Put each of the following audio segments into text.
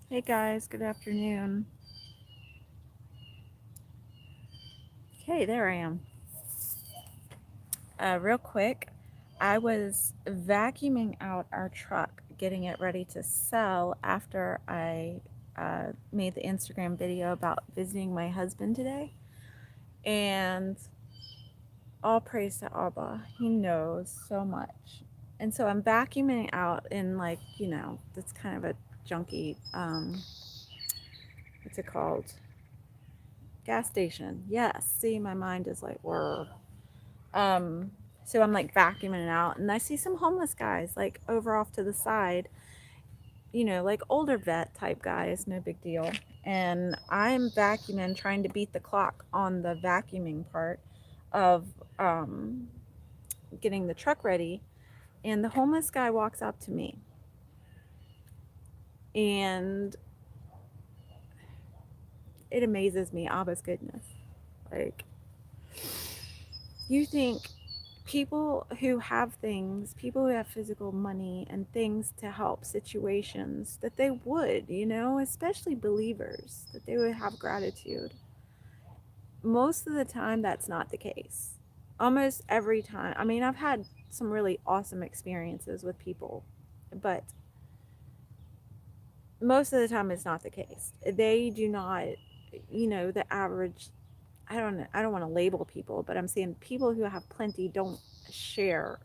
Hey guys, good afternoon. Okay, there I am. Real quick, I was vacuuming out our truck, getting it ready to sell after I made the Instagram video about visiting my husband today. And all praise to Abba, he knows so much. And so I'm vacuuming out in, like, that's kind of a junky, what's it called? Gas station. Yes. See, my mind is like, whir. Um, so I'm like vacuuming it out, and I see some homeless guys like over off to the side, like older vet type guys, no big deal. And I'm vacuuming, trying to beat the clock on the vacuuming part of um, getting the truck ready. And the homeless guy walks up to me, and it amazes me, Abba's goodness. Like, you think people who have things, people who have physical money and things to help situations, that they would, especially believers, that they would have gratitude. Most of the time, that's not the case. Almost every time. I mean, I've had some really awesome experiences with people, but most of the time, it's not the case. They do not, the average. I don't want to label people, but I'm saying people who have plenty don't share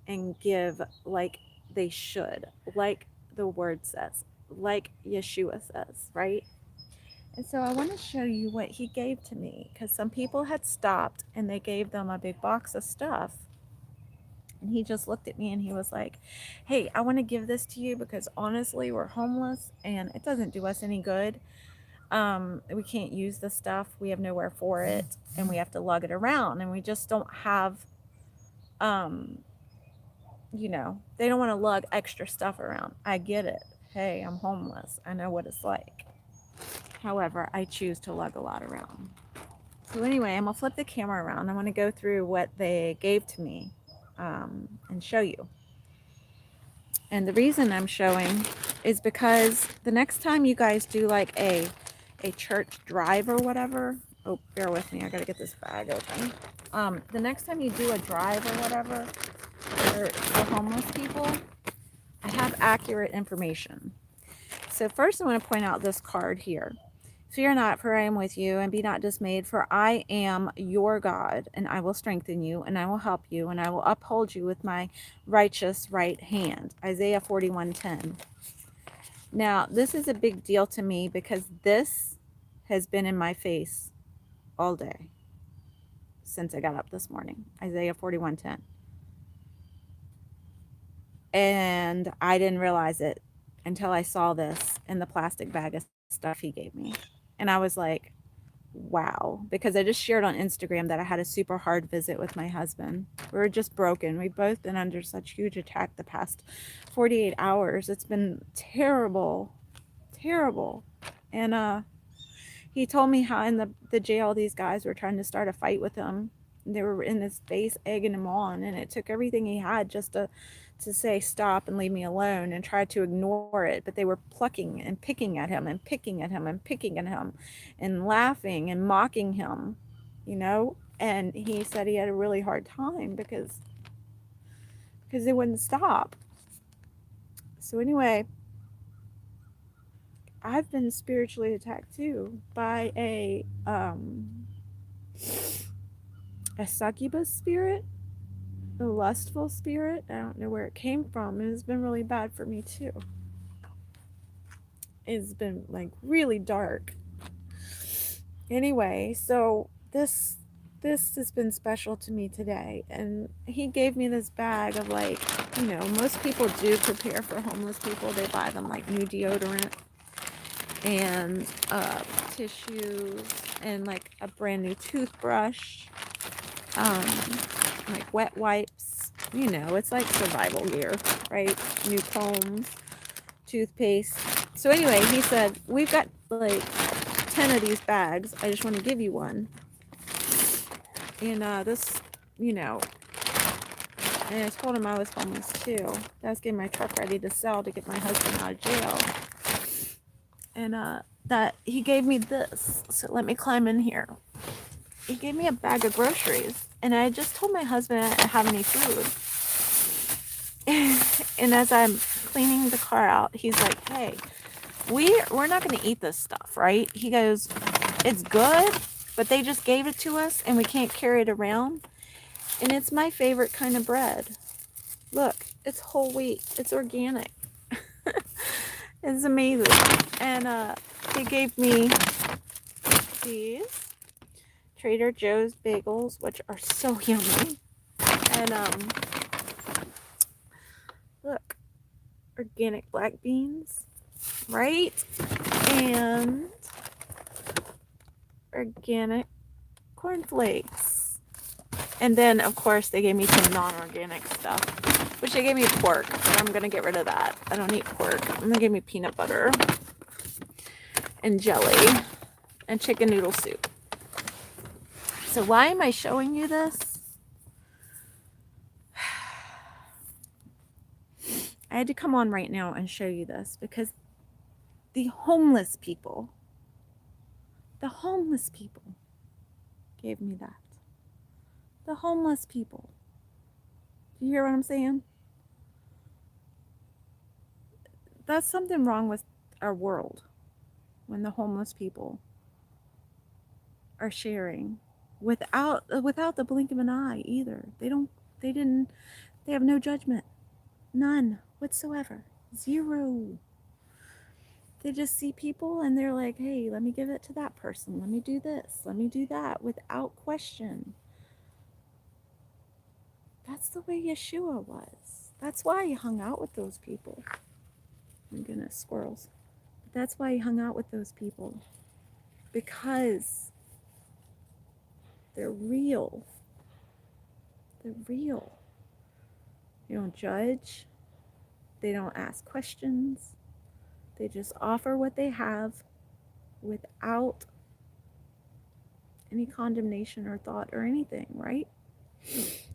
and give like they should, like the word says, like Yeshua says, right? And so I want to show you what he gave to me, because some people had stopped and they gave them a big box of stuff. And he just looked at me and he was like, "Hey, I want to give this to you because honestly, we're homeless and it doesn't do us any good. We can't use the stuff, we have nowhere for it, and we have to lug it around, and we just don't have um, they don't want to lug extra stuff around. I get it. Hey, I'm homeless. I know what it's like. However, I choose to lug a lot around. So, anyway, I'm going to flip the camera around. I want to go through what they gave to me and show you. And the reason I'm showing is because the next time you guys do like a church drive or whatever, oh, bear with me. I got to get this bag open. The next time you do a drive or whatever for homeless people, I have accurate information. So first I want to point out this card here. Fear not, for I am with you, and be not dismayed, for I am your God, and I will strengthen you, and I will help you, and I will uphold you with my righteous right hand. Isaiah 41:10. Now, this is a big deal to me because this has been in my face all day since I got up this morning. Isaiah 41:10. And I didn't realize it until I saw this in the plastic bag of stuff he gave me. And I was like, wow, because I just shared on Instagram that I had a super hard visit with my husband. We were just broken. We've both been under such huge attack the past 48 hours. It's been terrible, terrible. And he told me how in the jail these guys were trying to start a fight with him. They were in his face egging him on, and it took everything he had just to say stop and leave me alone, and tried to ignore it. But they were plucking and picking at him and picking at him and picking at him and laughing and mocking him. And he said he had a really hard time because they wouldn't stop. So anyway, I've been spiritually attacked too by a succubus spirit, a lustful spirit. I don't know where it came from. It's been really bad for me too. It's been like really dark. Anyway, so this has been special to me today, and he gave me this bag of, like, most people do prepare for homeless people. They buy them like new deodorant and tissues and like a brand new toothbrush, um, like wet wipes. It's like survival gear, right? New combs, toothpaste. So anyway, he said, we've got like 10 of these bags. I just want to give you one. And this, you know, and I told him I was homeless too. I was getting my truck ready to sell to get my husband out of jail. And that he gave me this. So let me climb in here. He gave me a bag of groceries, and I just told my husband I didn't have any food. And as I'm cleaning the car out, he's like, "Hey, we're not going to eat this stuff, right?" He goes, "It's good, but they just gave it to us, and we can't carry it around. And it's my favorite kind of bread. Look, it's whole wheat. It's organic. It's amazing." And he gave me these Trader Joe's bagels, which are so yummy. And look, organic black beans, right? And organic cornflakes. And then, of course, they gave me some non-organic stuff, which they gave me pork, but I'm going to get rid of that. I don't eat pork. And they gave me peanut butter and jelly and chicken noodle soup. So why am I showing you this? I had to come on right now and show you this because the homeless people gave me that. The homeless people. Do you hear what I'm saying? That's something wrong with our world when the homeless people are sharing without the blink of an eye either. They have no judgment. None whatsoever. Zero. They just see people and they're like, "Hey, let me give it to that person. Let me do this. Let me do that," without question. That's the way Yeshua was. That's why he hung out with those people. My goodness, squirrels. That's why he hung out with those people. Because they're real. They're real. They don't judge. They don't ask questions. They just offer what they have without any condemnation or thought or anything, right?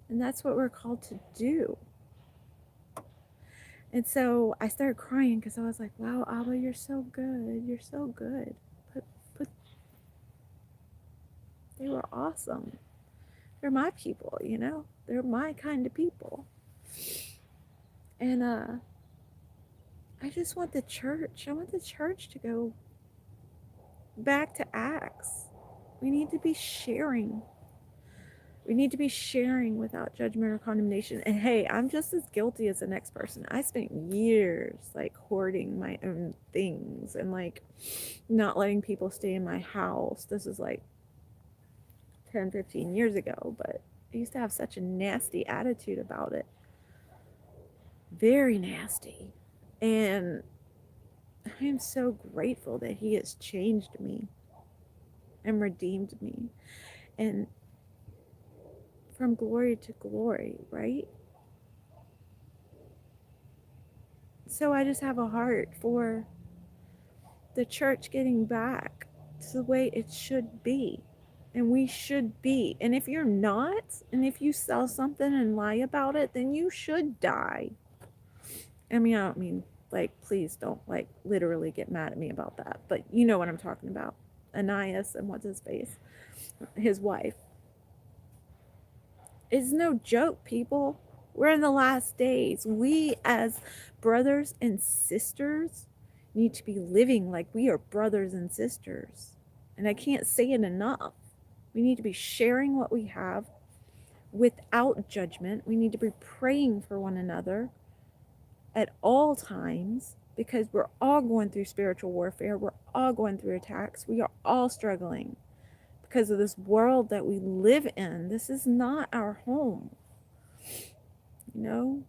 And that's what we're called to do. And so I started crying because I was like, "Wow, Abba, you're so good. You're so good." But they were awesome. They're my people, you know? They're my kind of people. And I just want the church. I want the church to go back to Acts. We need to be sharing. We need to be sharing without judgment or condemnation. And hey, I'm just as guilty as the next person. I spent years like hoarding my own things and like not letting people stay in my house. This is like 10, 15 years ago, but I used to have such a nasty attitude about it. Very nasty. And I am so grateful that he has changed me and redeemed me. And from glory to glory, right? So I just have a heart for the church getting back to the way it should be. And we should be. And if you're not, and if you sell something and lie about it, then you should die. I mean, I don't mean, like, please don't, like, literally get mad at me about that. But you know what I'm talking about. Ananias and what's his face? His wife. It's no joke, people. We're in the last days. We, as brothers and sisters, need to be living like we are brothers and sisters. And I can't say it enough. We need to be sharing what we have without judgment. We need to be praying for one another at all times because we're all going through spiritual warfare. We're all going through attacks. We are all struggling because of this world that we live in. This is not our home. You know,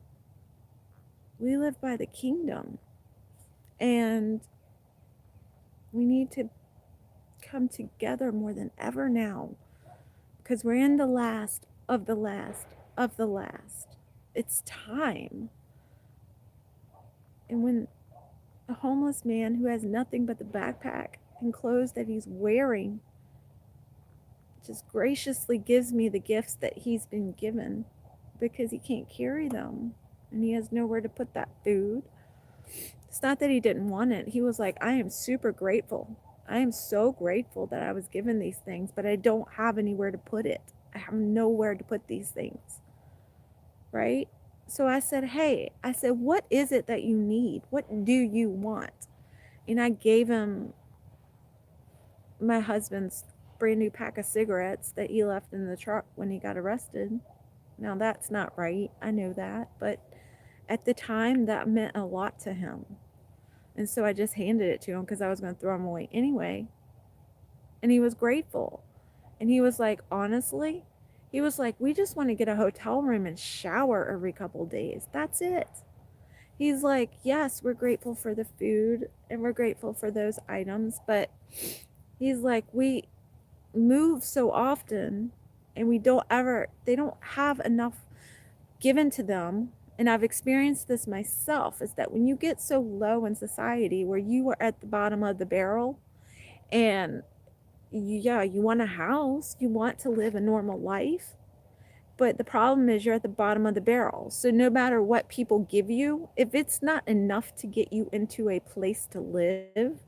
we live by the kingdom, and we need to come together more than ever now because we're in the last of the last of the last. It's time. And when a homeless man who has nothing but the backpack and clothes that he's wearing just graciously gives me the gifts that he's been given because he can't carry them and he has nowhere to put that food. It's not that he didn't want it. He was like, I am super grateful. I am so grateful that I was given these things, but I don't have anywhere to put it. I have nowhere to put these things. Right? So I said, hey, I said, what is it that you need? What do you want? And I gave him my husband's brand new pack of cigarettes that he left in the truck when he got arrested. Now that's not right. I know that. But at the time, that meant a lot to him. And so I just handed it to him because I was going to throw them away anyway. And he was grateful. And he was like, honestly, he was like, we just want to get a hotel room and shower every couple days. That's it. He's like, yes, we're grateful for the food and we're grateful for those items. But he's like, we move so often and they don't have enough given to them. And I've experienced this myself, is that when you get so low in society where you are at the bottom of the barrel and you want a house, you want to live a normal life, but the problem is you're at the bottom of the barrel. So no matter what people give you, if it's not enough to get you into a place to live,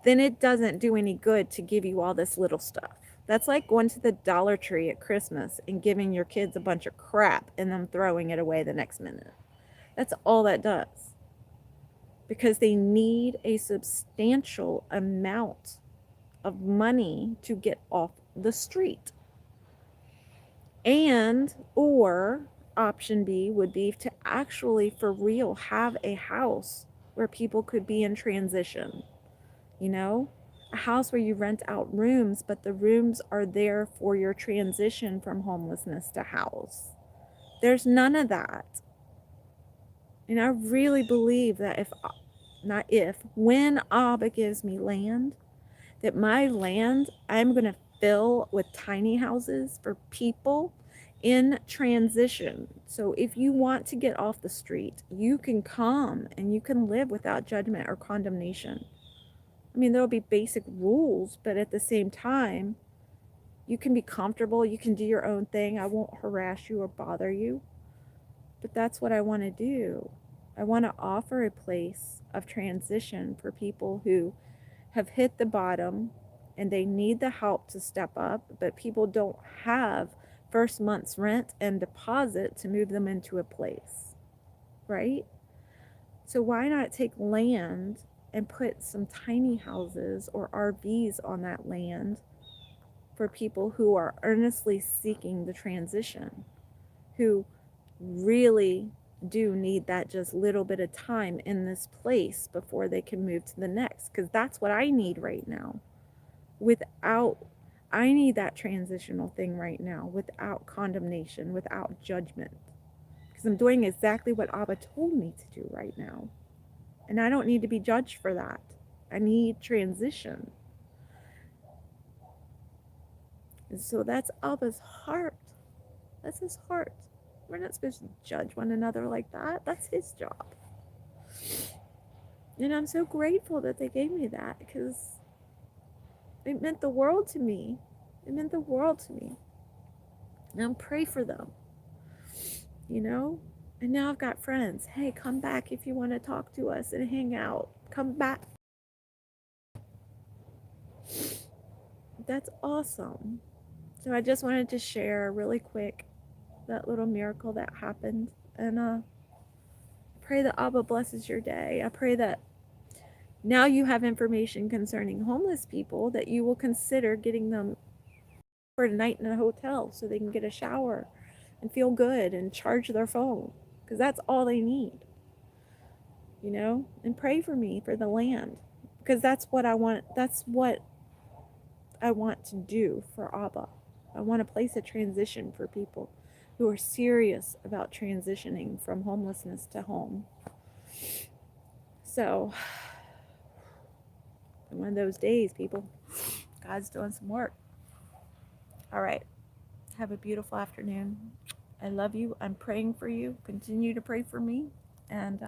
then it doesn't do any good to give you all this little stuff. That's like going to the Dollar Tree at Christmas and giving your kids a bunch of crap and them throwing it away the next minute. That's all that does. Because they need a substantial amount of money to get off the street. And, or option B would be to actually, for real, have a house where people could be in transition. You know, a house where you rent out rooms, but the rooms are there for your transition from homelessness to house. There's none of that. And I really believe that when Abba gives me land, that my land I'm going to fill with tiny houses for people in transition. So if you want to get off the street, you can come and you can live without judgment or condemnation. I mean, there'll be basic rules, but at the same time, you can be comfortable, you can do your own thing. I won't harass you or bother you. But that's what I want to do. I want to offer a place of transition for people who have hit the bottom and they need the help to step up, but people don't have first month's rent and deposit to move them into a place, right? So why not take land and put some tiny houses or RVs on that land for people who are earnestly seeking the transition, who really do need that just little bit of time in this place before they can move to the next, because that's what I need right now. I need that transitional thing right now without condemnation, without judgment, because I'm doing exactly what Abba told me to do right now. And I don't need to be judged for that. I need transition. And so that's Abba's heart. That's his heart. We're not supposed to judge one another like that. That's his job. And I'm so grateful that they gave me that, because it meant the world to me. It meant the world to me. And I'll pray for them. You know? And now I've got friends. Hey, come back if you want to talk to us and hang out. Come back. That's awesome. So I just wanted to share really quick that little miracle that happened. And pray that Abba blesses your day. I pray that now you have information concerning homeless people, that you will consider getting them for a night in a hotel so they can get a shower and feel good and charge their phone, because that's all they need. You know? And pray for me for the land, because that's what I want. That's what I want to do for Abba. I want a place of transition for people who are serious about transitioning from homelessness to home. So, one of those days, people, God's doing some work. All right. Have a beautiful afternoon. I love you. I'm praying for you. Continue to pray for me. And